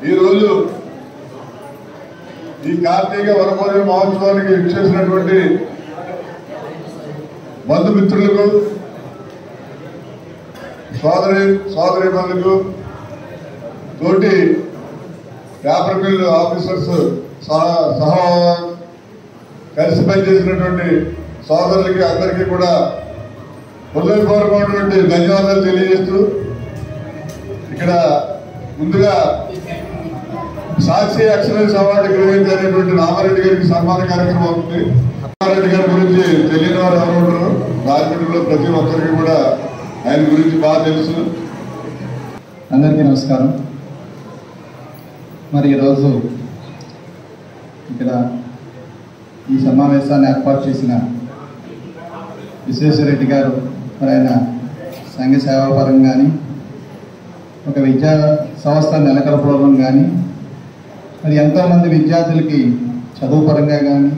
ఈరోజు ఈ కార్తీక వనభోజన మహోత్సవానికి ఇచ్చేసినటువంటి బంధుమిత్రులకు, సోదరీమణులకు, తోటి పేపర్ మిల్ ఆఫీసర్స్ సహా కలిసి పనిచేసినటువంటి సోదరులకి అందరికీ కూడా హృదయపూర్వకమైనటువంటి ధన్యవాదాలు తెలియజేస్తూ, ఇక్కడ ముందుగా సాక్షి ఎక్సలెన్స్ అవార్డు గ్రహించినటువంటి రామారెడ్డి గారికి సన్మాన కార్యక్రమం అవుతుంది. రామారెడ్డి గారి గురించి తెలియని వారు ఎవరు ఉంటారు? రాజమండ్రిలో ప్రతి ఒక్కరికి కూడా ఆయన గురించి బాగా తెలుసు. అందరికీ నమస్కారం. మరి ఈరోజు ఇక్కడ ఈ సమావేశాన్ని ఏర్పాటు చేసిన విశ్వేశ్వరరెడ్డి గారు, మరి ఆయన సంఘ సేవాపరంగా కానీ, ఒక విద్యా సంస్థ నెలకొల్పడం కానీ, మరి ఎంతోమంది విద్యార్థులకి చదువు పరంగా కానీ,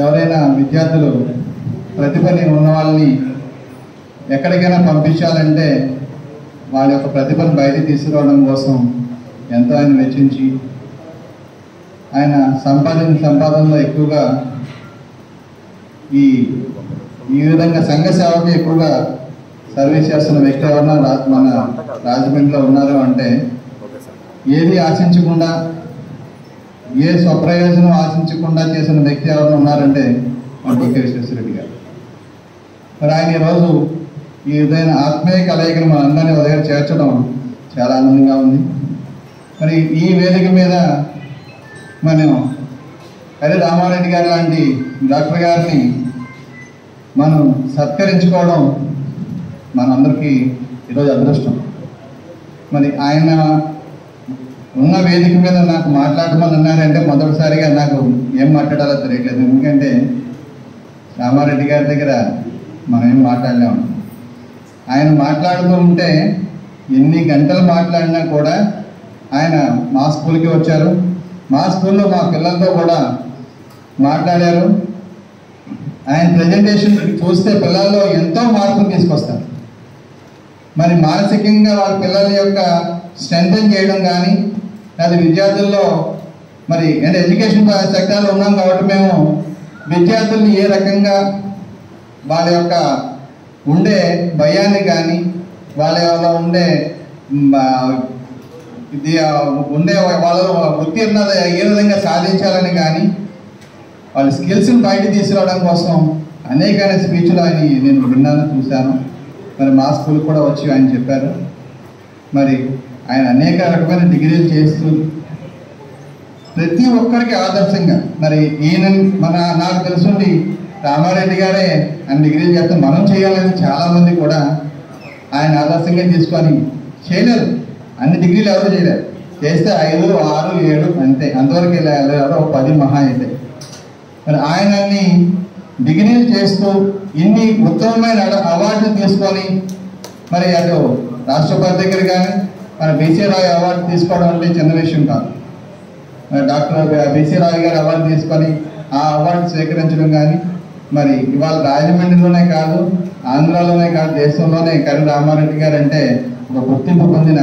ఎవరైనా విద్యార్థులు ప్రతిభని ఉన్న వాళ్ళని ఎక్కడికైనా పంపించాలంటే వాళ్ళ యొక్క ప్రతిభను బయటికి తీసుకురావడం కోసం ఎంతో ఆయన వెచ్చించి, ఆయన సంపాదనలో ఎక్కువగా ఈ విధంగా సంఘ సేవకి ఎక్కువగా సర్వీస్ చేస్తున్న వ్యక్తి ఎవరన్నా మన రాజమండ్రిలో ఉన్నారు అంటే, ఏది ఆశించకుండా, ఏ స్వప్రయోజనం ఆశించకుండా చేసిన వ్యక్తి ఎవరైనా ఉన్నారంటే మన డి.కె. విశ్వేశ్వరరెడ్డి గారు. మరి ఆయన ఈరోజు ఈ విధమైన ఆత్మీయ కలయికను మనందరినీ ఒక దగ్గర చేర్చడం చాలా ఆనందంగా ఉంది. మరి ఈ వేదిక మీద మనం హరి రామారెడ్డి గారు లాంటి డాక్టర్ గారిని మనం సత్కరించుకోవడం మనందరికీ ఈరోజు అదృష్టం. మరి ఆయన ఉన్న వేదిక మీద నాకు మాట్లాడమని అన్నారంటే మొదటిసారిగా నాకు ఏం మాట్లాడాలో తెలియట్లేదు. ఎందుకంటే రామారెడ్డి గారి దగ్గర మనం ఏం మాట్లాడలేము. ఆయన మాట్లాడుతూ ఉంటే ఎన్ని గంటలు మాట్లాడినా కూడా, ఆయన మా స్కూల్కి వచ్చారు, మా స్కూల్లో మా పిల్లలతో కూడా మాట్లాడారు. ఆయన ప్రజెంటేషన్ చూస్తే పిల్లల్లో ఎంతో మార్పులు తీసుకొస్తారు. మరి మానసికంగా వాళ్ళ పిల్లల యొక్క స్ట్రెంథెన్ చేయడం కానీ, అది విద్యార్థుల్లో మరి అంటే ఎడ్యుకేషన్ సెక్టార్లో ఉన్నాం కాబట్టి మేము విద్యార్థుల్ని ఏ రకంగా వాళ్ళ యొక్క ఉండే భయాన్ని కానీ, వాళ్ళ ఉండే వాళ్ళ ఉత్తీర్ణత ఏ విధంగా సాధించాలని కానీ, వాళ్ళ స్కిల్స్ని బయట తీసుకురావడం కోసం అనేకమైన స్పీచ్లు ఆయన నేను విన్నాను, చూశాను. మరి మా స్కూల్ కూడా వచ్చి ఆయన చెప్పారు. మరి ఆయన అనేక రకమైన డిగ్రీలు చేస్తూ ప్రతి ఒక్కరికి ఆదర్శంగా, మరి ఈయన నాకు తెలుసుండి రామారెడ్డి గారే ఆయన డిగ్రీలు చేస్తే మనం చేయాలని చాలామంది కూడా ఆయన ఆదర్శంగా తీసుకొని చేయలేరు. అన్ని డిగ్రీలు ఎవరు చేయలేరు. చేస్తే 5, 6, 7 అంతే, అంతవరకు ఎవరో 10 మహా అయితే. మరి ఆయన అన్ని డిగ్రీలు చేస్తూ ఇన్ని ఉత్తమమైన అవార్డులు తీసుకొని, మరి అటు రాష్ట్రపతి దగ్గర కానీ మన బీసీ రాయ్ అవార్డు తీసుకోవడం అంటే చిన్న విషయం కాదు. మరి డాక్టర్ బీసీ రాయ్ గారు అవార్డు తీసుకొని ఆ అవార్డు స్వీకరించడం కానీ, మరి ఇవాళ రాజమండ్రిలోనే కాదు, ఆంధ్రాలోనే కాదు, దేశంలోనే కరి రామారెడ్డి గారు అంటే ఒక గుర్తింపు పొందిన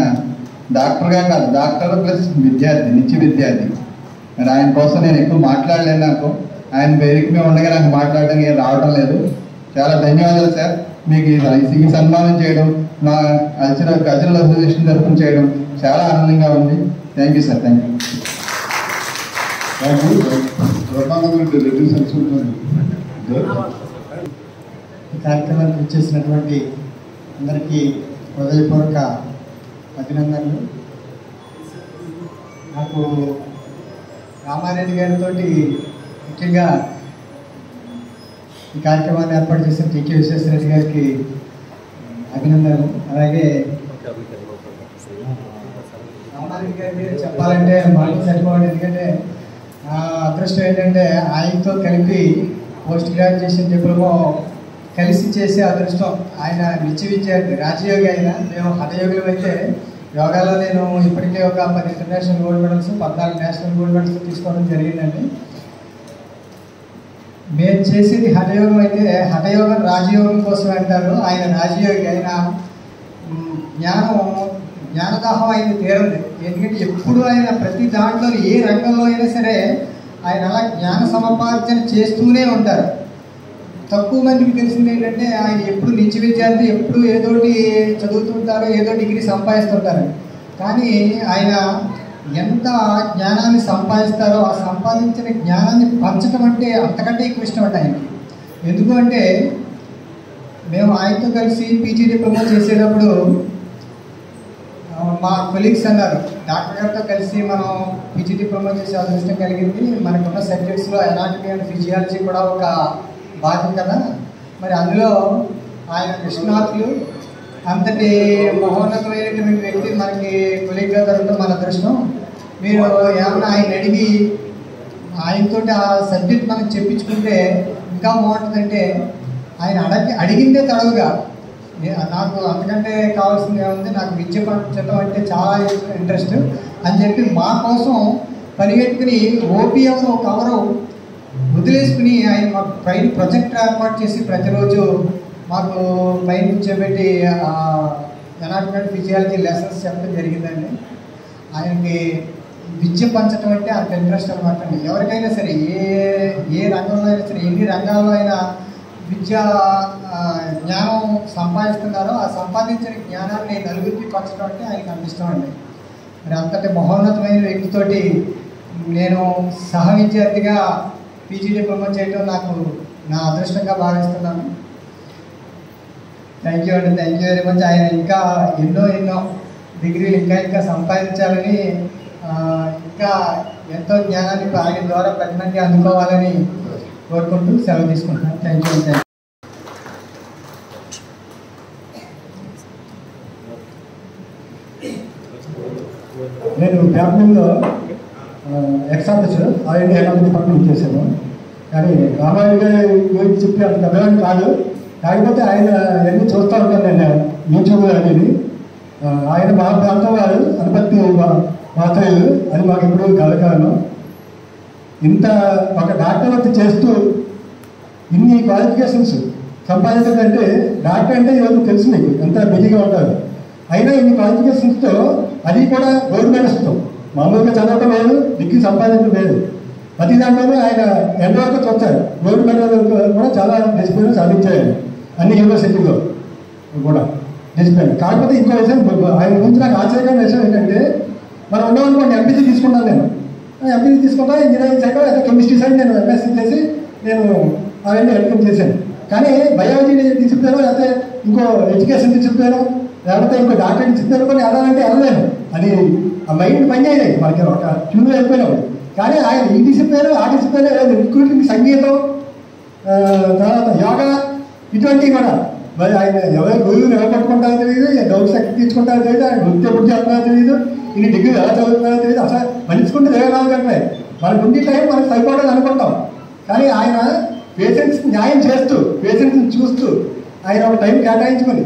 డాక్టర్గా కాదు, డాక్టర్ ప్లస్ విద్యార్థి, నిత్య విద్యార్థి. మరి ఆయన కోసం నేను ఎక్కువ మాట్లాడలేను. నాకు ఆయన వేదిక మీద ఉండగా నాకు మాట్లాడడం ఏం రావడం లేదు. చాలా ధన్యవాదాలు సార్. మీకు ఈ సన్మానం చేయడం, మా కల్చరల్ అసోసియేషన్ తరఫున చేయడం చాలా ఆనందంగా ఉంది. Thank you sir. Thank you. ఈ కార్యక్రమానికి వచ్చేసినటువంటి అందరికీ హృదయపూర్వక అభినందనలు. నాకు రామారెడ్డి గారితో ముఖ్యంగా ఈ కార్యక్రమాన్ని ఏర్పాటు చేసిన డి.కె. విశ్వేశ్వరరెడ్డి గారికి అభినందనలు. అలాగే రామారెడ్డి గారికి చెప్పాలంటే మాకు సరిపోవాలి. ఎందుకంటే నా అదృష్టం ఏంటంటే ఆయనతో కలిపి పోస్ట్ గ్రాడ్యుయేషన్ డిప్లొమా కలిసి చేసే అదృష్టం. ఆయన నిత్య విద్యార్థి, రాజయోగి. అయినా మేము హఠయోగులు అయితే యోగాలో నేను ఇప్పటికే ఒక 10 international gold medals, 14 national gold medals తీసుకోవడం జరిగిందండి. మేము చేసేది హఠయోగం అయితే హఠయోగం రాజయోగం కోసం అంటారు. ఆయన రాజయోగి. ఆయన జ్ఞానం జ్ఞానదాహం ఆయన తీరండి. ఎందుకంటే ఎప్పుడు ఆయన ప్రతి దాంట్లో ఏ రంగంలో అయినా సరే ఆయన అలా జ్ఞాన సముపార్జన చేస్తూనే ఉంటారు. తక్కువ మందికి తెలిసింది ఏంటంటే ఆయన ఎప్పుడు నిత్య విద్యార్థి, ఎప్పుడు ఏదోటి చదువుతుంటారు, ఏదో డిగ్రీ సంపాదిస్తుంటారు. కానీ ఆయన ఎంత జ్ఞానాన్ని సంపాదిస్తారో ఆ సంపాదించిన జ్ఞానాన్ని పంచడం అంటే అంతకంటే ఎక్కువ ఇష్టం అండి ఆయనకి. ఎందుకు అంటే మేము ఆయనతో కలిసి పీజీ డిప్లొమా చేసేటప్పుడు మా కొలీగ్స్ అన్నారు, డాక్టర్ గారితో కలిసి మనం పీజీ డిప్లొమా చేసే అదృష్టం కలిగింది, మనకున్న సబ్జెక్ట్స్లో ఎనాటమీ అండ్ ఫిజియాలజీ కూడా ఒక భాగం కదా, మరి అందులో ఆయన నిష్ణాతులు, అంతటి మహోన్నతమైనటువంటి వ్యక్తి మనకి కొలీగ్గా దొరకడం మన అదృష్టం. మీరు ఏమన్నా ఆయన అడిగి ఆయనతో ఆ సబ్జెక్ట్ మనకు చెప్పించుకుంటే ఇంకా బాగుంటుందంటే ఆయన అడిగిందే తడవుగా నాకు అంతకంటే కావాల్సింది ఏముంది, నాకు విద్య పంచడం అంటే చాలా ఇంట్రెస్ట్ అని చెప్పి మా కోసం పరిగెట్టుకుని ఓపీఎం కవరు వదిలేసుకుని ఆయన మాకు పైన ప్రొజెక్టర్ ఏర్పాటు చేసి ప్రతిరోజు మాకు పైన కూర్చోబెట్టి ఎనాటమీ ఫిజియాలజీ లెసన్స్ చెప్పడం జరిగిందండి. ఆయనకి విద్య పంచడం అంటే అంత ఇంట్రెస్ట్ అనమాట అండి. ఎవరికైనా సరే ఏ రంగంలో అయినా సరే, ఎన్ని రంగాల్లో అయినా విద్యా జ్ఞానం సంపాదిస్తున్నారో ఆ సంపాదించిన జ్ఞానాన్ని నలుగురికి పంచడం అంటే ఆయనకు అంత ఇష్టం అండి. మరి అంతటి మహోన్నతమైన వ్యక్తితోటి నేను సహ విద్యార్థిగా పీజీ డిప్లొమా చేయడం నాకు నా అదృష్టంగా భావిస్తున్నాను. థ్యాంక్ యూ అండి, థ్యాంక్ యూ వెరీ మచ్. ఆయన ఇంకా ఎన్నో డిగ్రీలు ఇంకా సంపాదించాలని, ఇంకా ఎంతో జ్ఞానాన్ని ఆయన ద్వారా ప్రతి మంది అందుకోవాలని కోరుకుంటూ సెలవు తీసుకుంటున్నాను. థ్యాంక్ యూ అండి. నేను ఫ్యామిలీలో ఎక్సాంపుల్స్ ఆల్రెడీ ఎలాంటి డిపార్ట్మెంట్ చేశాను. కానీ రామాయణ గారి గురించి చెప్పి అంత కథలని కాదు, కాకపోతే ఆయన ఎన్ని చూస్తూ ఉంటాను నేను యూట్యూబ్ అనేది. ఆయన మా ప్రాంతం వారు అనుపత్తి మాత్రలు అది మాకు ఎప్పుడు కలకాలను. ఇంత ఒక డాక్టర్ వర్క్ చేస్తూ ఇన్ని క్వాలిఫికేషన్స్ సంపాదించడం అంటే డాక్టర్ అంటే ఈరోజు తెలుసు మీకు ఎంత బిజీగా ఉంటారు. అయినా ఇన్ని క్వాలిఫికేషన్స్తో అది కూడా గోల్డ్ మెడల్స్తో మామూలుగా చదవటం లేదు, డిగ్రీ సంపాదించడం లేదు. ప్రతి దాంట్లోనే ఆయన ఎండ్ వరకు చూస్తారు. గోల్డ్ మెడల్ కూడా చాలా డిసిప్లిన్ సాధించారు అన్ని యూనివర్సిటీలో కూడా డిసిప్లిన్. కాకపోతే ఇంకో విషయం ఆయన గురించి నాకు ఆశ్చర్యకరమైన విషయం ఏంటంటే, మనం ఉన్నామనుకోండి ఎంపీసీ తీసుకున్నాను, నేను ఎంపీసీ తీసుకుంటా ఇంజనీరింగ్ సైడ్ అయితే కెమిస్ట్రీ సైడ్ నేను ఎంఎస్సీ చేసి నేను అవన్నీ ఎంకమ్ చేశాను. కానీ బయాలజీ డిసిప్లిన్ లేకపోతే ఇంకో ఎడ్యుకేషన్ డిసిప్లిన్ లేకపోతే ఇంకో డాక్టర్ డిసిప్లిన్ కూడా వెళ్ళాలంటే వెళ్ళలేను. అది ఆ మైండ్ పని చేయలేదు, మనకి ఒక ట్యూన్లో వెళ్ళిపోయినావు. కానీ ఆయన ఈ డిసిప్లిన్ ఆ డిసిప్లిన్ లేదు, ఇంక్లూడింగ్ సంగీతం, తర్వాత యోగా, ఇటువంటివి కూడా. మరి ఆయన ఎవరు గురువులు ఎవరు పట్టుకుంటారో తెలియదు, డౌట్స్ ఎక్కడ తీర్చుకుంటారో తెలియదు, ఆయన నృత్యం ఎప్పుడు చేస్తున్నారో తెలియదు, ఇన్ని డిగ్రీ ఎలా చదువుతున్నారో తెలియదు. అసలు మనిషికుంటే 24 గంటలే మనకు ఉండే టైం మనకు సరిపోవడం అనుకుంటాం. కానీ ఆయన పేషెంట్స్కి న్యాయం చేస్తూ, పేషెంట్స్ని చూస్తూ ఆయన ఒక టైం కేటాయించుకొని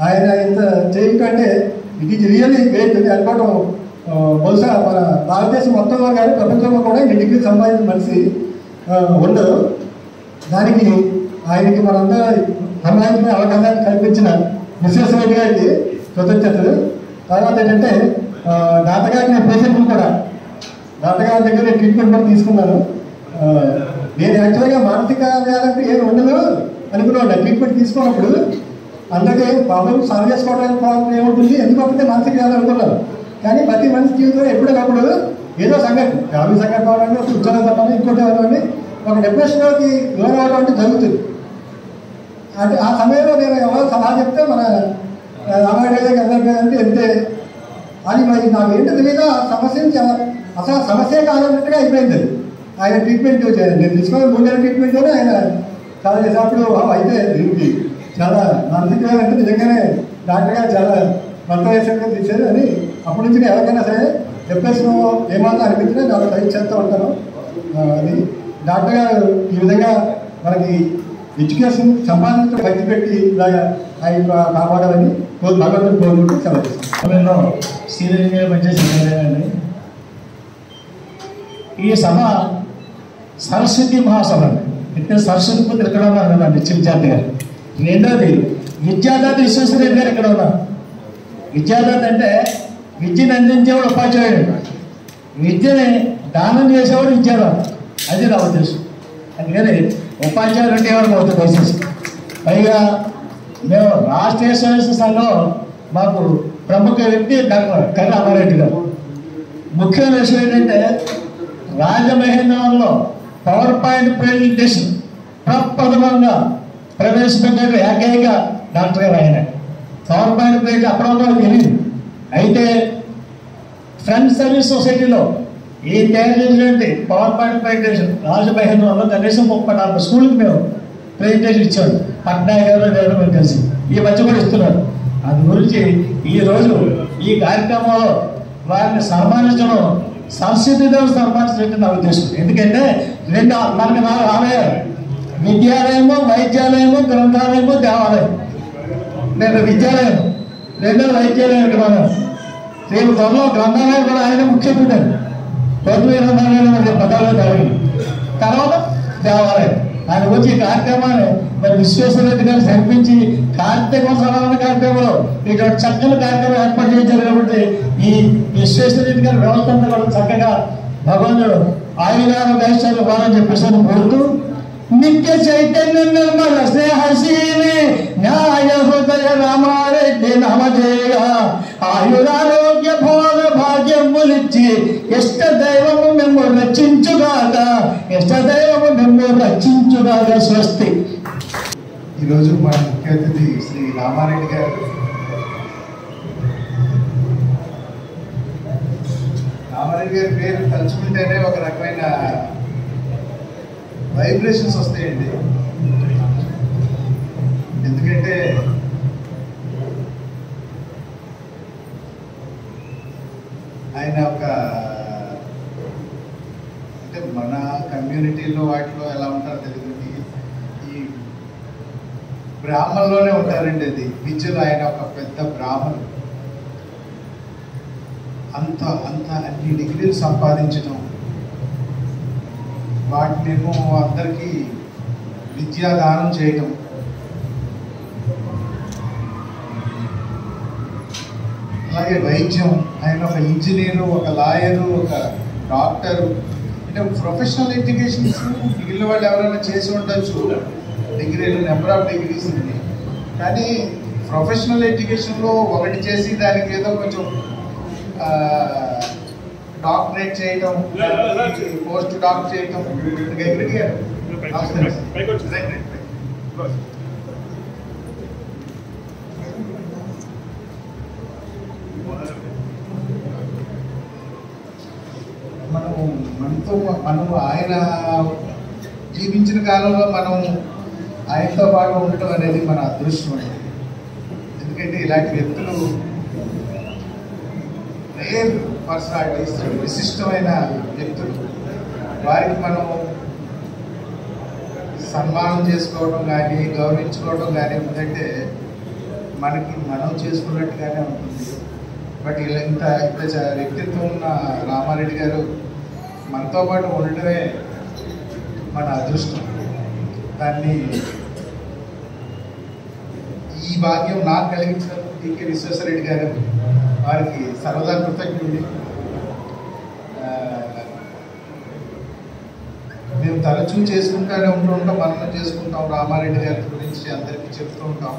ఆయన ఇంత చేయకంటే ఇట్ ఈజ్ రియల్లీ గ్రేట్ అనుకోవడం. బహుశా మన భారతదేశం మొత్తంలో కానీ ప్రపంచంలో కూడా ఇన్ని డిగ్రీ సంపాదించిన మనిషి ఉండదు. దానికి ఆయనకి మనంతా సంపాదించిన అవకాశాన్ని కల్పించిన విశ్వేశ్వరరెడ్డి గారికి కృతజ్ఞతలు. తర్వాత ఏంటంటే డాక్టర్ గారికి నేను పేషెంట్ని కూడా డాక్టర్ గారి దగ్గర ట్రీట్మెంట్ కూడా తీసుకున్నాను. నేను యాక్చువల్గా మానసిక వ్యాధి ఏమి ఉండదు అనుకున్నాను. ట్రీట్మెంట్ తీసుకున్నప్పుడు అందరికీ ప్రాబ్లమ్ సాల్వ్ చేసుకోవడానికి ప్రాబ్లం ఏముంటుంది, ఎందుకంటే మానసిక వ్యాధి అనుకున్నాను. కానీ ప్రతి మనిషి జీవితంలో ఎప్పుడప్పుడు ఏదో సంఘటన, ఫ్యామిలీ సంఘటన అవ్వండి, ఉద్యోగం తప్పని ఇంకోటి అవ్వండి, ఒక డిప్రెషన్లోకి లోన్ అవడం అంటే జరుగుతుంది. అంటే ఆ సమయంలో నేను ఎవరో సలహా చెప్తే మన రామాయణ అంటే అంతే. అది మరి నాకు ఏంటో తెలియదు, ఆ సమస్య అసలు సమస్య కాదన్నట్టుగా అయిపోయింది. అది ఆయన ట్రీట్మెంట్ నేను తీసుకున్న 3 నెలల ట్రీట్మెంట్లోనే ఆయన చాలా చేసినప్పుడు అయితే దీనికి చాలా మానసిక అంటే నిజంగానే డాక్టర్ గారు చాలా మంత్రవేషంగా తీశారు అని. అప్పటి నుంచి నేను ఎవరికైనా సరే డిప్రెషన్ ఏమాత్రం అనిపించినా నేను ట్రై చేస్తూ ఉంటాను. అది డాక్టర్ గారు ఈ విధంగా మనకి ఎడ్యుకేషన్ సంపాదించడం ఖర్చు పెట్టి ఇలాగా ఆయన కాపాడాలని భగవంతుని కోరుకుంటూ సెలవు సమయంలో సీరియల్గా పనిచేసిందండి. ఈ సభ సరస్వతి మహాసభ అండి. ఇక్కడ సరస్వతి పుత్రులు ఇక్కడ ఉన్నారు కదండి విద్యార్థి గారు. రెండోది విద్యాదాత విశ్వేశ్వరరెడ్డి గారు ఇక్కడ ఉన్నారు. విద్యాదాత అంటే విద్యను అందించేవాడు ఉపాధ్యాయుడు, విద్యని దానం చేసేవాడు విద్యాదాత. అది నా ఉద్దేశం. అందుకని ఉపాధ్యాయులు అంటే ఎవరు అవుతుంది దయచేసి. పైగా మేము రాష్ట్రీయ స్వయం సంఘం మాకు ప్రముఖ వ్యక్తి డాక్టర్ కర్ర అమ్మారెడ్డి గారు. ముఖ్యమైన విషయం ఏంటంటే రాజమహేంద్రవరంలో పవర్ పాయింట్ ప్రెజెంటేషన్ ప్రప్రథమంగా ప్రవేశపెట్టారు ఏకైక డాక్టర్ గారు ఆయన. పవర్ పాయింట్ ప్రెజెంట్ అప్పుడప్పుడు తెలియదు. అయితే ఫ్రెండ్ సర్వీస్ సొసైటీలో ఈ తయారు చేసినటువంటి పవర్ పాయింట్ ప్రెజెంటేషన్ రాజమహేంద్రవరంలో కనీసం 34 స్కూల్కి మేము ప్రెజెంటేషన్ ఇచ్చాడు. పట్నాయక్ గారు నేను మేము కలిసి ఈ మధ్య కూడా ఇస్తున్నారు. అందు గురించి ఈరోజు ఈ కార్యక్రమంలో వారిని సన్మానించడం సంస్కృతిదేవుడు సన్మానించినట్టు నా ఉద్దేశం. ఎందుకంటే మనకి 4 ఆలయాలు, విద్యాలయము, వైద్యాలయము, గ్రంథాలయము, దేవాలయం. నేను విద్యాలయం, రెండో వైద్యాలయం మనం రేపు త్వరలో గ్రంథాలయం కూడా ఆయన ముఖ్య పెట్టారు. పొద్దు గ్రంథాలయం పదాలు జరిగింది. తర్వాత దేవాలయం. ఆయన వచ్చి ఈ కార్యక్రమాన్ని మరి విశ్వేశ్వరరెడ్డి గారు సమర్పించి కార్తీక సమాన కార్యక్రమంలో ఇటువంటి చక్కని కార్యక్రమం ఏర్పాటు చేశారు. కాబట్టి ఈ విశ్వేశ్వరరెడ్డి గారి వ్యవస్థ అంతా కూడా చక్కగా భగవంతుడు ఆయుధాలు ఇవ్వాలని చెప్పేసి కోరుతూ నిత్య చైతన్య నిర్మల స్నేహశీలి న్యాయ హృదయ రామారెడ్డి నామధేయ ఆయురారోగ్య భోగ భాగ్యములిచ్చి ఇష్ట దైవము మేము రక్షించుగాక, ఇష్ట దైవము మేము రక్షించుగాక. స్వస్తి. ఈరోజు మన ముఖ్య అతిథి శ్రీ రామారెడ్డి గారు. రామారెడ్డి గారి పేరు తలుచుకుంటేనే ఒక రకమైన వైబ్రేషన్స్ వస్తాయండి. ఎందుకంటే ఆయన ఒక అంటే మన కమ్యూనిటీలో వాటిలో ఎలా ఉంటారో తెలియదు, ఈ బ్రాహ్మణులోనే ఉంటారండి. అది విద్యలో ఆయన ఒక పెద్ద బ్రాహ్మణుడు. అంత అన్ని డిగ్రీలు సంపాదించడం, వాటినేమో అందరికీ విద్యాదానం చేయటం, అలాగే వైద్యం. ఆయన ఒక ఇంజనీరు, ఒక లాయరు, ఒక డాక్టరు. అంటే ప్రొఫెషనల్ ఎడ్యుకేషన్స్ మిగిలిన వాళ్ళు ఎవరైనా చేసి ఉండొచ్చు, డిగ్రీలు, నెంబర్ ఆఫ్ డిగ్రీస్ ఉంది. కానీ ప్రొఫెషనల్ ఎడ్యుకేషన్లో ఒకటి చేసి దానికి ఏదో కొంచెం డాక్టరేట్ చేయటం, పోస్ట్ డాక్టర్ చేయటం. మనం ఆయన జీవించిన కాలంలో మనం ఆయనతో పాటు ఉండటం అనేది మన అదృష్టం అండి. ఎందుకంటే ఇలాంటి వ్యక్తులు రేర్ పర్సనాలిటీస్, విశిష్టమైన వ్యక్తులు, వారికి మనం సన్మానం చేసుకోవడం కానీ గౌరవించుకోవడం కానీ ఉందంటే మనకి మనం చేసుకున్నట్టుగానే ఉంటుంది. బట్ ఇలా ఇంత వ్యక్తిత్వం ఉన్న రామారెడ్డి గారు మనతో పాటు ఉండటమే మన అదృష్టం. దాన్ని ఈ భాగ్యం నాకు కలిగించినందుకు టీకే విశ్వేశ్వరరెడ్డి గారు వారికి సర్వదా కృతజ్ఞుడి. మేము తరచూ చేసుకుంటూనే ఉంటూ మననం చేసుకుంటాం. రామారెడ్డి గారి గురించి అందరికీ చెప్తూ ఉంటాం,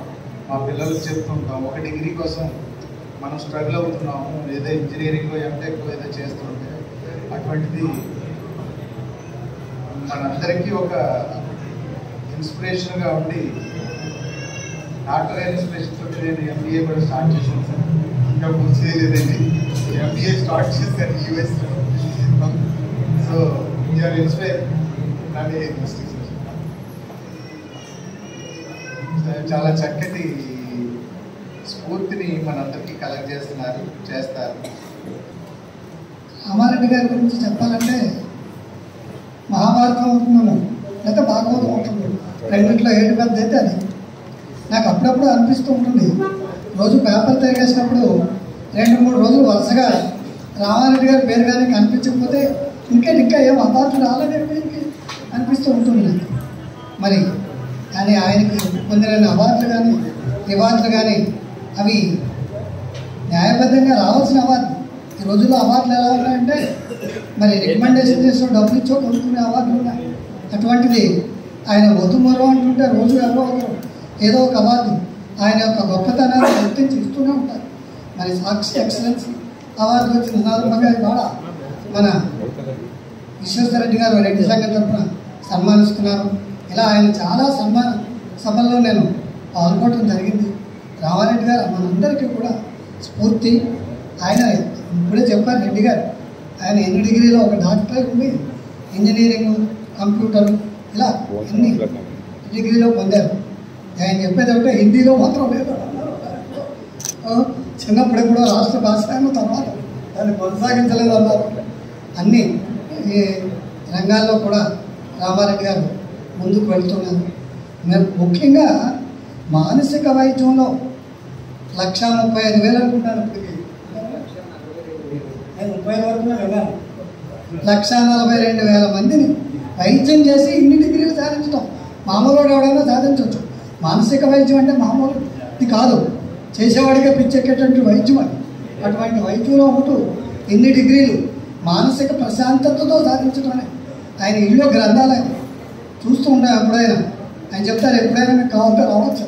మా పిల్లలకు చెప్తూ ఉంటాం. ఒక డిగ్రీ కోసం మనం స్ట్రగుల్ అవుతున్నాము, ఏదో ఇంజనీరింగ్ ఎంటెక్ ఏదో చేస్తుంటే అటువంటిది మనందరికీ ఒక ఇన్స్పిరేషన్గా ఉండి డాక్టర్ అయిన ఇన్స్పిరేషన్ తోటి నేను ఎంబీఏ కూడా స్టార్ట్ చేశాను సార్. ఇంకా పూర్తి చేయలేదండి, ఎంబీఏ స్టార్ట్ చేశాను యూఎస్లో. సో యూఆర్ ఇన్స్పైర్ నాట్ చాలా చక్కటి స్ఫూర్తిని మనందరికీ కలెక్ట్ చేస్తారు. రామారెడ్డి గారి గురించి చెప్పాలంటే మహాభారతం అవుతున్నాను లేకపోతే భాగవతం అవుతుంది, రెండింటిలో ఏడు పెద్ద అయితే అది. నాకు అప్పుడప్పుడు అనిపిస్తూ ఉంటుంది, రోజు పేపర్ తిరిగేసినప్పుడు 2-3 రోజులు వరుసగా రామారెడ్డి గారి పేరు కానీ కనిపించకపోతే ఇంకా ఏం అవార్డు రాలేదేంటి అనిపిస్తూ ఉంటుంది నాకు. మరి కానీ ఆయనకి పొందిన అవార్డులు కానీ రివార్డులు కానీ అవి న్యాయబద్ధంగా రావాల్సిన అవార్డు. ఈ రోజుల్లో అవార్డులు ఎలా ఉన్నాయంటే మరి రికమెండేషన్ చేసో డబ్బులు ఇచ్చో కొనుక్కునే అవార్డులు ఉన్నాయి. అటువంటిది ఆయన వధుమరో అంటుంటే రోజు ఎవరో ఒకరు ఏదో ఒక అవార్డు ఆయన యొక్క గొప్పతనాన్ని గుర్తించి ఇస్తూనే ఉంటారు. మరి సాక్షి ఎక్సలెన్సీ అవార్డు వచ్చిన సందర్భంగా ఇవాళ మన విశ్వేశ్వర రెడ్డి గారు రెడ్డి సంఘం తరఫున సన్మానిస్తున్నారు. ఇలా ఆయన చాలా సన్మాన సభల్లో నేను పాల్గొనడం జరిగింది. రామారెడ్డి గారు మనందరికీ కూడా స్ఫూర్తి. ఆయన ఇప్పుడే చెప్పారు రెడ్డి గారు, ఆయన ఎన్ని డిగ్రీలో ఒక డాక్టర్ ఉండి ఇంజనీరింగ్, కంప్యూటర్ ఇలా అన్ని డిగ్రీలో పొందారు. ఆయన చెప్పేది అంటే హిందీలో మాత్రం లేదు. చిన్నప్పుడే కూడా రాష్ట్ర భాష అయిన తర్వాత దాన్ని కొనసాగించలేదు అన్నారు. అన్ని ఈ రంగాల్లో కూడా రామారెడ్డి గారు ముందుకు వెళ్తున్నారు. మేము ముఖ్యంగా మానసిక వైద్యంలో 1,35,000 అనుకుంటాను. ఇప్పటికి 30 వరకు వెళ్ళాను. 1,42,000 మందిని వైద్యం చేసి ఇన్ని డిగ్రీలు సాధించడం మామూలు ఎవడైనా సాధించవచ్చు. మానసిక వైద్యం అంటే మామూలు ఇది కాదు, చేసేవాడిగా పిచ్చెక్కేటువంటి వైద్యం అది. అటువంటి వైద్యంలో ఉంటూ ఇన్ని డిగ్రీలు మానసిక ప్రశాంతతతో సాధించడం అనేది ఆయన ఇల్లు గ్రంథాలయం చూస్తూ ఉంటాం. ఎప్పుడైనా ఆయన చెప్తారు, ఎప్పుడైనా మీకు కావాలంటే రావచ్చు.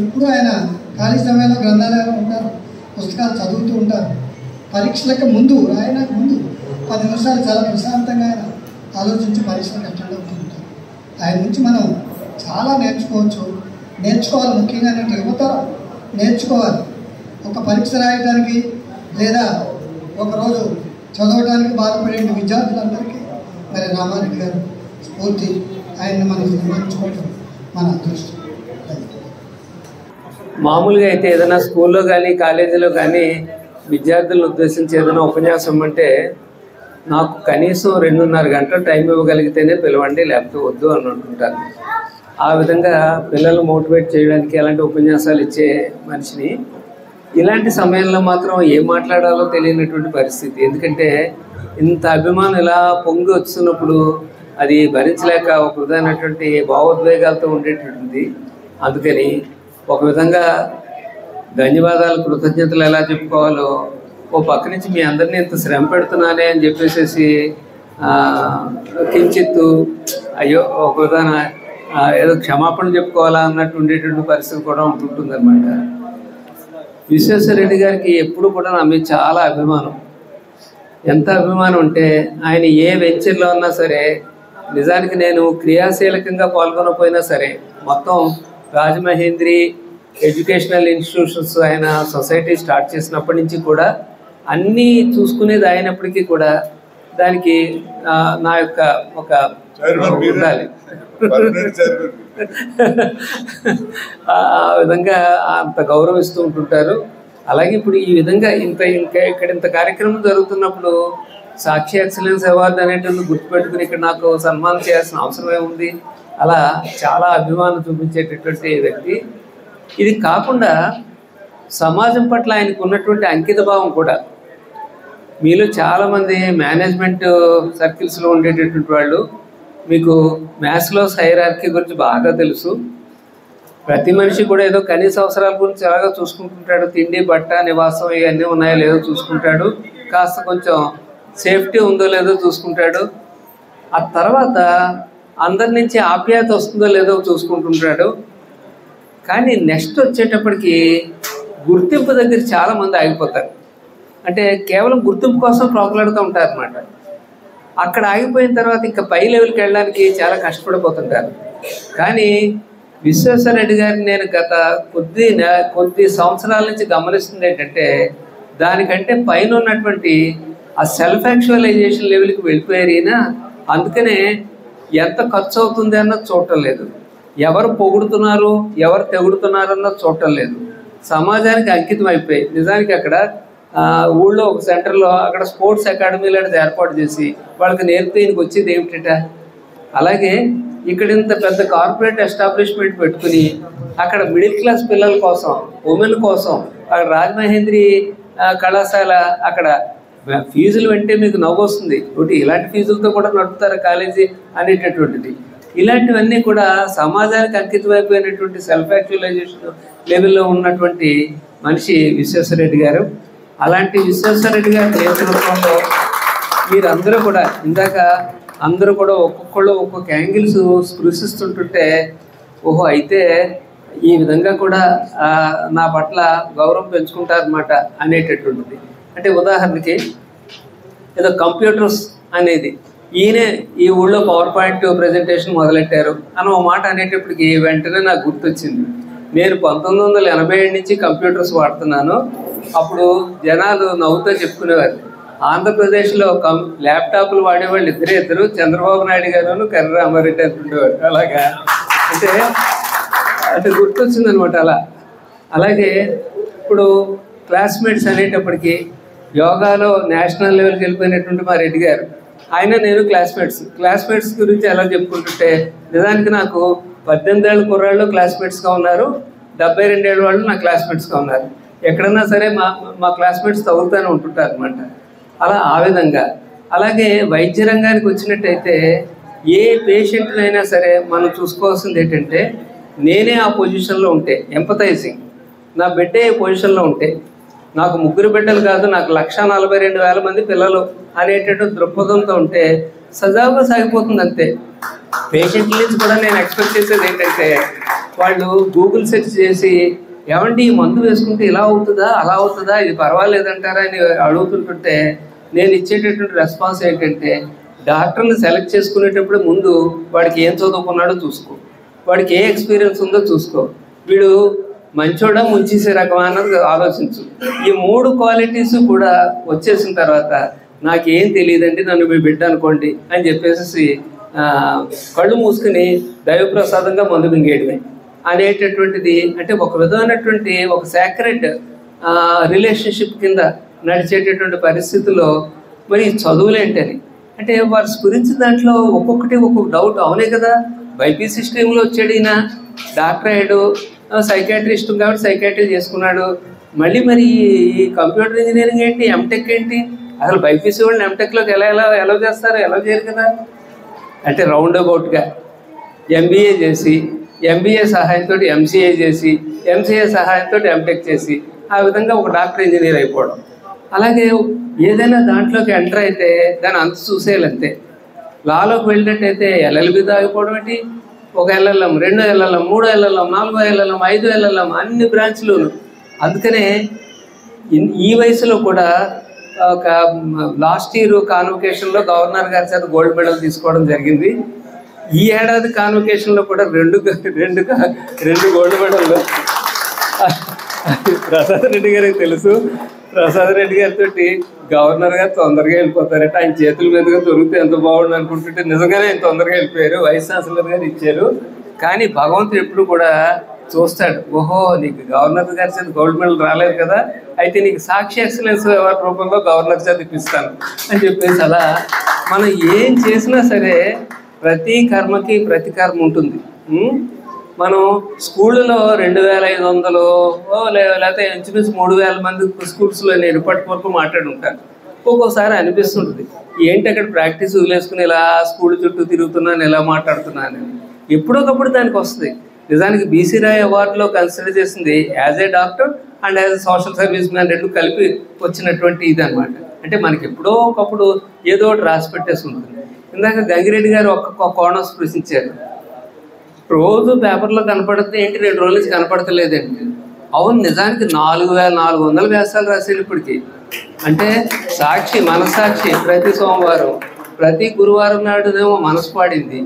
ఎప్పుడు ఆయన ఖాళీ సమయంలో గ్రంథాలయంలో ఉంటారు, పుస్తకాలు చదువుతూ ఉంటారు. పరీక్షలకు ముందు రాయడానికి ముందు 10 నిమిషాలు చాలా ప్రశాంతంగా ఆయన ఆలోచించి పరీక్షలకు అటెండ్ అవుతూ ఉంటారు. ఆయన నుంచి మనం చాలా నేర్చుకోవచ్చు. నేర్చుకోవాలి, ముఖ్యంగా నేను యువతరం నేర్చుకోవాలి. ఒక పరీక్ష రాయడానికి లేదా ఒకరోజు చదవడానికి బాధపడే విద్యార్థులందరికీ మరి రామారెడ్డి గారు స్ఫూర్తి. ఆయన్ని మనం సన్మానించుకోవడం మన అదృష్టం. మామూలుగా అయితే ఏదైనా స్కూల్లో కానీ కాలేజీలో కానీ విద్యార్థులను ఉద్దేశించి ఏదైనా ఉపన్యాసం అంటే నాకు కనీసం 2.5 గంటలు టైం ఇవ్వగలిగితేనే పిలవండి, లేకపోతే వద్దు అని అంటుంటారు. ఆ విధంగా పిల్లలు మోటివేట్ చేయడానికి అలాంటి ఉపన్యాసాలు ఇచ్చే మనిషిని ఇలాంటి సమయంలో మాత్రం ఏం మాట్లాడాలో తెలియనటువంటి పరిస్థితి. ఎందుకంటే ఇంత అభిమానం ఇలా పొంగి వస్తున్నప్పుడు అది భరించలేక ఒక విధమైనటువంటి భావోద్వేగాలతో ఉండేటటువంటి. అందుకని ఒక విధంగా ధన్యవాదాలు, కృతజ్ఞతలు ఎలా చెప్పుకోవాలో ఓ పక్క నుంచి మీ అందరినీ ఇంత శ్రమ పెడుతున్నానే అని చెప్పేసి కించిత్తు అయ్యో ఒక విధాన ఏదో క్షమాపణ చెప్పుకోవాలా అన్నట్టు ఉండేటువంటి పరిస్థితి కూడా ఉంటుందన్నమాట. విశ్వేశ్వర రెడ్డి గారికి ఎప్పుడు కూడా నా మీద చాలా అభిమానం. ఎంత అభిమానం అంటే ఆయన ఏ వెంచర్లో ఉన్నా సరే, నిజానికి నేను క్రియాశీలకంగా పాల్గొనకపోయినా సరే మొత్తం రాజమహేంద్రి ఎడ్యుకేషనల్ ఇన్స్టిట్యూషన్స్ ఆయన సొసైటీ స్టార్ట్ చేసినప్పటి నుంచి కూడా అన్నీ చూసుకునేది అయినప్పటికీ కూడా దానికి నా యొక్క ఒక ఉండాలి. ఆ విధంగా అంత గౌరవిస్తూ ఉంటుంటారు. అలాగే ఇప్పుడు ఈ విధంగా ఇక్కడ ఇంత కార్యక్రమం జరుగుతున్నప్పుడు సాక్షి ఎక్సలెన్స్ అవార్డు అనేటువంటి గుర్తుపెట్టుకుని ఇక్కడ నాకు సన్మానం చేయాల్సిన అవసరం ఏముంది? అలా చాలా అభిమానం చూపించేటటువంటి వ్యక్తి. ఇది కాకుండా సమాజం పట్ల ఆయనకు ఉన్నటువంటి అంకిత భావం కూడా. మీలో చాలామంది మేనేజ్మెంట్ సర్కిల్స్లో ఉండేటటువంటి వాళ్ళు, మీకు మ్యాథ్స్లోస్ హైరార్కీ గురించి బాగా తెలుసు. ప్రతి మనిషి కూడా ఏదో కనీస అవసరాల గురించి ఎలాగో చూసుకుంటుంటాడు. తిండి, బట్ట, నివాసం ఇవన్నీ ఉన్నాయో లేదో చూసుకుంటాడు. కాస్త కొంచెం సేఫ్టీ ఉందో లేదో చూసుకుంటాడు. ఆ తర్వాత అందరి నుంచి ఆప్యాయత వస్తుందో లేదో చూసుకుంటుంటాడు. కానీ నెక్స్ట్ వచ్చేటప్పటికి గుర్తింపు దగ్గర చాలామంది ఆగిపోతారు. అంటే కేవలం గుర్తింపు కోసం ప్రోకలాడుతూ ఉంటారు అన్నమాట. అక్కడ ఆగిపోయిన తర్వాత ఇంకా పై లెవెల్కి వెళ్ళడానికి చాలా కష్టపడిపోతుంటారు. కానీ విశ్వేశ్వర రెడ్డి గారిని నేను గత కొద్ది సంవత్సరాల నుంచి గమనిస్తుంది ఏంటంటే, దానికంటే పైన ఉన్నటువంటి ఆ సెల్ఫ్ యాక్చువలైజేషన్ లెవెల్కి వెళ్ళిపోయారు ఈయన. అందుకనే ఎంత ఖర్చు అవుతుంది అన్నది చూడటం లేదు, ఎవరు పొగుడుతున్నారు ఎవరు తెగుడుతున్నారు అన్నది చూడటం లేదు. సమాజానికి అంకితం అయిపోయి నిజానికి అక్కడ ఊళ్ళో ఒక సెంటర్లో అక్కడ స్పోర్ట్స్ అకాడమీ లాంటిది ఏర్పాటు చేసి వాళ్ళకి నేర్పితే ఈయనకి వచ్చేది ఏమిటట. అలాగే ఇక్కడ ఇంత పెద్ద కార్పొరేట్ ఎస్టాబ్లిష్మెంట్ పెట్టుకుని అక్కడ మిడిల్ క్లాస్ పిల్లల కోసం, ఉమెన్ కోసం అక్కడ రాజమహేంద్రి కళాశాల అక్కడ ఫీజులు వెంటే మీకు నవ్వు వస్తుంది. ఒకటి ఇలాంటి ఫీజులతో కూడా నడుపుతారు కాలేజీ అనేటటువంటిది. ఇలాంటివన్నీ కూడా సమాజానికి అంకితమైపోయినటువంటి సెల్ఫ్ యాక్చువలైజేషన్ లెవెల్లో ఉన్నటువంటి మనిషి విశ్వేశ్వరరెడ్డి గారు. అలాంటి విశ్వేశ్వరరెడ్డి గారి నేతృత్వంలో మీరందరూ కూడా ఇందాక అందరూ కూడా ఒక్కొక్కళ్ళు ఒక్కొక్క యాంగిల్స్ స్పృశిస్తుంటుంటే ఓహో అయితే ఈ విధంగా కూడా నా పట్ల గౌరవం పెంచుకుంటారన్నమాట అనేటటువంటిది. అంటే ఉదాహరణకి ఏదో కంప్యూటర్స్ అనేది ఈయనే ఈ ఊళ్ళో పవర్ పాయింట్ ప్రజెంటేషన్ మొదలెట్టారు అని ఒక మాట అనేటప్పటికి వెంటనే నాకు గుర్తొచ్చింది. నేను 1987 నుంచి కంప్యూటర్స్ వాడుతున్నాను. అప్పుడు జనాలు నవ్వుతో చెప్పుకునేవారు, ఆంధ్రప్రదేశ్లో ల్యాప్టాప్లు వాడేవాళ్ళు ఇద్దరు చంద్రబాబు నాయుడు గారు కర్ర రామారెడ్డి అంటుండేవారు. అలాగా అంటే గుర్తొచ్చింది అనమాట. అలాగే ఇప్పుడు క్లాస్మేట్స్ అనేటప్పటికీ యోగాలో నేషనల్ లెవెల్కి వెళ్ళిపోయినటువంటి మా రెడ్డి గారు, ఆయన నేను క్లాస్మేట్స్ గురించి ఎలా చెప్పుకుంటుంటే నిజానికి నాకు 18 ఏళ్ళ కుర్రాళ్ళు క్లాస్మేట్స్గా ఉన్నారు, 72 ఏళ్ళ వాళ్ళు నా క్లాస్మేట్స్గా ఉన్నారు. ఎక్కడన్నా సరే మా క్లాస్మేట్స్ తగులుతూనే ఉంటుంటారు అనమాట. ఆ విధంగా. అలాగే వైద్య రంగానికి వచ్చినట్టయితే ఏ పేషెంట్నైనా సరే మనం చూసుకోవాల్సింది ఏంటంటే నేనే ఆ పొజిషన్లో ఉంటే, ఎంపథైజింగ్, నా బిడ్డే పొజిషన్లో ఉంటే, నాకు 3 బిడ్డలు కాదు నాకు 1,42,000 మంది పిల్లలు అనేటటువంటి దృక్పథంతో ఉంటే సజావుగా సాగిపోతుంది అంతే. పేషెంట్ల నుంచి కూడా నేను ఎక్స్పెక్ట్ చేసేది ఏంటంటే వాళ్ళు గూగుల్ సెర్చ్ చేసి ఏమండి ఈ మందు వేసుకుంటే ఇలా అవుతుందా అలా అవుతుందా ఇది పర్వాలేదంటారా అని అడుగుతుంటుంటే నేను ఇచ్చేటటువంటి రెస్పాన్స్ ఏంటంటే డాక్టర్ని సెలెక్ట్ చేసుకునేటప్పుడు ముందు వాడికి ఏం చదువుకున్నాడో చూసుకో, వాడికి ఏ ఎక్స్పీరియన్స్ ఉందో చూసుకో, వీడు మంచోడా ముంచేసే రకం అన్నది ఆలోచించు. ఈ 3 క్వాలిటీస్ కూడా వచ్చేసిన తర్వాత నాకేం తెలియదండి నన్ను మీ బిడ్డ అనుకోండి అని చెప్పేసి కళ్ళు మూసుకుని దైవప్రసాదంగా మందు మింగేయడమే అనేటటువంటిది. అంటే ఒక విధమైనటువంటి ఒక సాక్రెడ్ రిలేషన్షిప్ కింద నడిచేటటువంటి పరిస్థితుల్లో మరి చదువులేంటని అంటే వారు స్ఫురించిన దాంట్లో ఒక్కొక్కటి ఒక్కొక్క డౌట్. అవునే కదా, బైపీసీ స్ట్రీమ్లో వచ్చాడు ఈయన, డాక్టర్ అయ్యాడు, సైకాట్రిస్ట్ కాబట్టి సైకాట్రీ చేసుకున్నాడు. మరి ఈ కంప్యూటర్ ఇంజనీరింగ్ ఏంటి, ఎంటెక్ ఏంటి, అసలు బైపీసీ వాళ్ళని ఎంటెక్లోకి ఎలా చేస్తారు, ఎలా చేయరు కదా. అంటే రౌండ్ అబౌట్గా ఎంబీఏ చేసి ఎంబీఏ సహాయంతో ఎంసీఏ చేసి ఎంసీఏ సహాయంతో ఎంటెక్ చేసి ఆ విధంగా ఒక డాక్టర్ ఇంజనీర్ అయిపోవడం. అలాగే ఏదైనా దాంట్లోకి ఎంటర్ అయితే దాన్ని అంత చూసేయాలంతే. లాలోకి వెళ్ళినట్టయితే ఎల్ఎల్బి దాగిపోవడం ఏంటి, 1 LLM 2 LLM 3 LLM 4 LLM 5 LLM అన్ని బ్రాంచ్లు. అందుకనే ఈ వయసులో కూడా ఒక లాస్ట్ ఇయర్ కాన్వకేషన్లో గవర్నర్ గారి చేత గోల్డ్ మెడల్ తీసుకోవడం జరిగింది. ఈ ఏడాది కాన్వకేషన్లో కూడా రెండు గోల్డ్ మెడల్. ప్రసాద్ రెడ్డి గారికి తెలుసు, ప్రసాద్ రెడ్డి గారితో గవర్నర్ గారు తొందరగా వెళ్ళిపోతారట, ఆయన చేతుల మీదుగా దొరికితే ఎంత బాగుండు అనుకుంటుంటే నిజంగానే ఆయన తొందరగా వెళ్ళిపోయారు. వైస్ ఛాన్సలర్ గారు ఇచ్చారు. కానీ భగవంతుడు ఎప్పుడు కూడా చూస్తాడు, ఓహో నీకు గవర్నర్ గారి చేత గోల్డ్ మెడల్ రాలేదు కదా, అయితే నీకు సాక్షి ఎక్సలెన్స్ అవార్డు రూపంలో గవర్నర్ చేత ఇప్పిస్తాను అని చెప్పేసి అలా మనం ఏం చేసినా సరే ప్రతి కర్మకి ప్రతికర్మ ఉంటుంది. మనం స్కూళ్ళలో 2,500 లేకపోతే ఇంచుమించు 3,000 మంది స్కూల్స్లో నేను ఇప్పటి వరకు మాట్లాడి ఉంటాను. ఒక్కోసారి అనిపిస్తుంటుంది ఏంటి అక్కడ ప్రాక్టీస్ వదిలేసుకుని ఇలా స్కూల్ చుట్టూ తిరుగుతున్నాను ఇలా మాట్లాడుతున్నాను. ఎప్పుడొకప్పుడు దానికి వస్తుంది. నిజానికి బీసీ రాయ్ అవార్డులో కన్సిడర్ చేసింది as a doctor and as a social service man 2 కలిపి వచ్చినటువంటి ఇది అనమాట. అంటే మనకి ఎప్పుడో ఒకప్పుడు ఏదో ఒకటి రాసి పెట్టేసి ఉంటుంది. ఇందాక గంగిరెడ్డి గారు ఒక్క కోణం స్పృశించారు. రోజు పేపర్లో కనపడితే ఏంటి 2 రోజుల నుంచి కనపడతలేదండి. అవును, నిజానికి 4,400 వ్యాసాలు రాశారు ఇప్పటికి. అంటే సాక్షి మనసాక్షి ప్రతి సోమవారం ప్రతి గురువారం నాడునేమో మనసు పాడింది,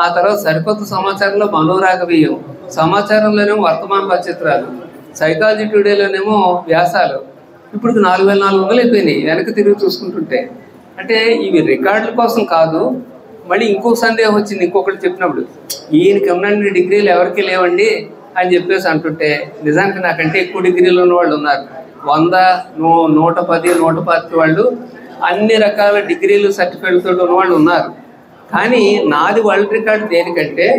ఆ తర్వాత సరికొత్త సమాచారంలో మనోరాగవీయం, సమాచారంలోనేమో వర్తమాన పచిత్రాలు, సైకాలజీ టుడేలోనేమో వ్యాసాలు. ఇప్పుడు 4,400 అయిపోయినాయి వెనక్కి తిరిగి చూసుకుంటుంటే. అంటే ఇవి రికార్డుల కోసం కాదు. మళ్ళీ ఇంకో సందేహం వచ్చింది ఇంకొకటి చెప్పినప్పుడు, ఈయనకి ఉన్న డిగ్రీలు ఎవరికి లేవండి అని చెప్పేసి అంటుంటే నిజానికి నాకంటే ఎక్కువ డిగ్రీలు ఉన్న వాళ్ళు ఉన్నారు. 100, 110, 125 వాళ్ళు అన్ని రకాల డిగ్రీలు సర్టిఫికేట్లతో ఉన్న వాళ్ళు ఉన్నారు. కానీ నాది వరల్డ్ రికార్డు దేనికంటే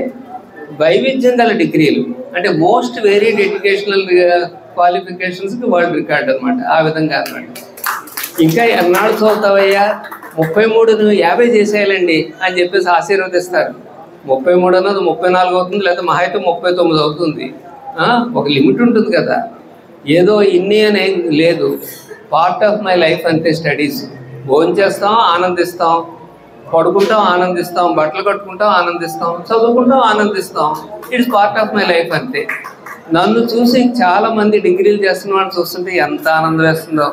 వైవిధ్యం గల డిగ్రీలు, అంటే మోస్ట్ వేరియడ్ ఎడ్యుకేషనల్ క్వాలిఫికేషన్స్కి వరల్డ్ రికార్డు అనమాట. ఆ విధంగా అనమాట. ఇంకా ఎన్నాళ్ళు చదువుతావయ్యా, 33 నువ్వు 50 చేసేయాలండి అని చెప్పేసి ఆశీర్వదిస్తారు. 33 అన్నది 34 అవుతుంది, లేదా మహా అయితే 39 అవుతుంది. ఒక లిమిట్ ఉంటుంది కదా. ఏదో ఇన్ని అనే లేదు, పార్ట్ ఆఫ్ మై లైఫ్ అంతే స్టడీస్. భోజనం చేస్తాం, ఆనందిస్తాం, పడుకుంటాం, ఆనందిస్తాం, బట్టలు కట్టుకుంటాం, ఆనందిస్తాం, చదువుకుంటాం, ఆనందిస్తాం. It's part of my life అంతే. నన్ను చూసి చాలామంది డిగ్రీలు చేస్తున్న వాళ్ళు చూస్తుంటే ఎంత ఆనందం వేస్తుందో.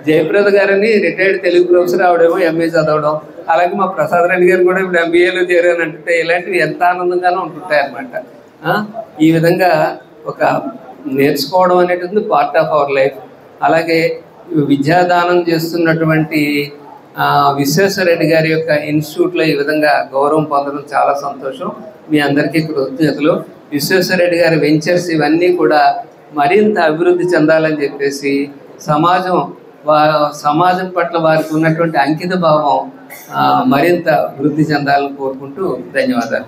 జయప్రద గారని రిటైర్డ్ తెలుగు ప్రొఫెసర్, ఆవిడేమో ఎంఏ చదవడం, అలాగే మా ప్రసాద్ రెడ్డి గారు కూడా ఇప్పుడు ఎంబీఏలో చేరానంటే ఇలాంటివి ఎంత ఆనందంగానూ ఉంటుంటాయి అన్నమాట. ఈ విధంగా ఒక నేర్చుకోవడం అనేటువంటి పార్ట్ ఆఫ్ అవర్ లైఫ్. అలాగే విద్యాదానం చేస్తున్నటువంటి విశ్వేశ్వరరెడ్డి గారి యొక్క ఇన్స్టిట్యూట్లో ఈ విధంగా గౌరవం పొందడం చాలా సంతోషం. మీ అందరికీ కృతజ్ఞతలు. విశ్వేశ్వరరెడ్డి గారి వెంచర్స్ ఇవన్నీ కూడా మరింత అభివృద్ధి చెందాలని చెప్పేసి సమాజం పట్ల వారికి ఉన్నటువంటి అంకిత భావం మరింత వృద్ధి చెందాలని కోరుకుంటూ ధన్యవాదాలు.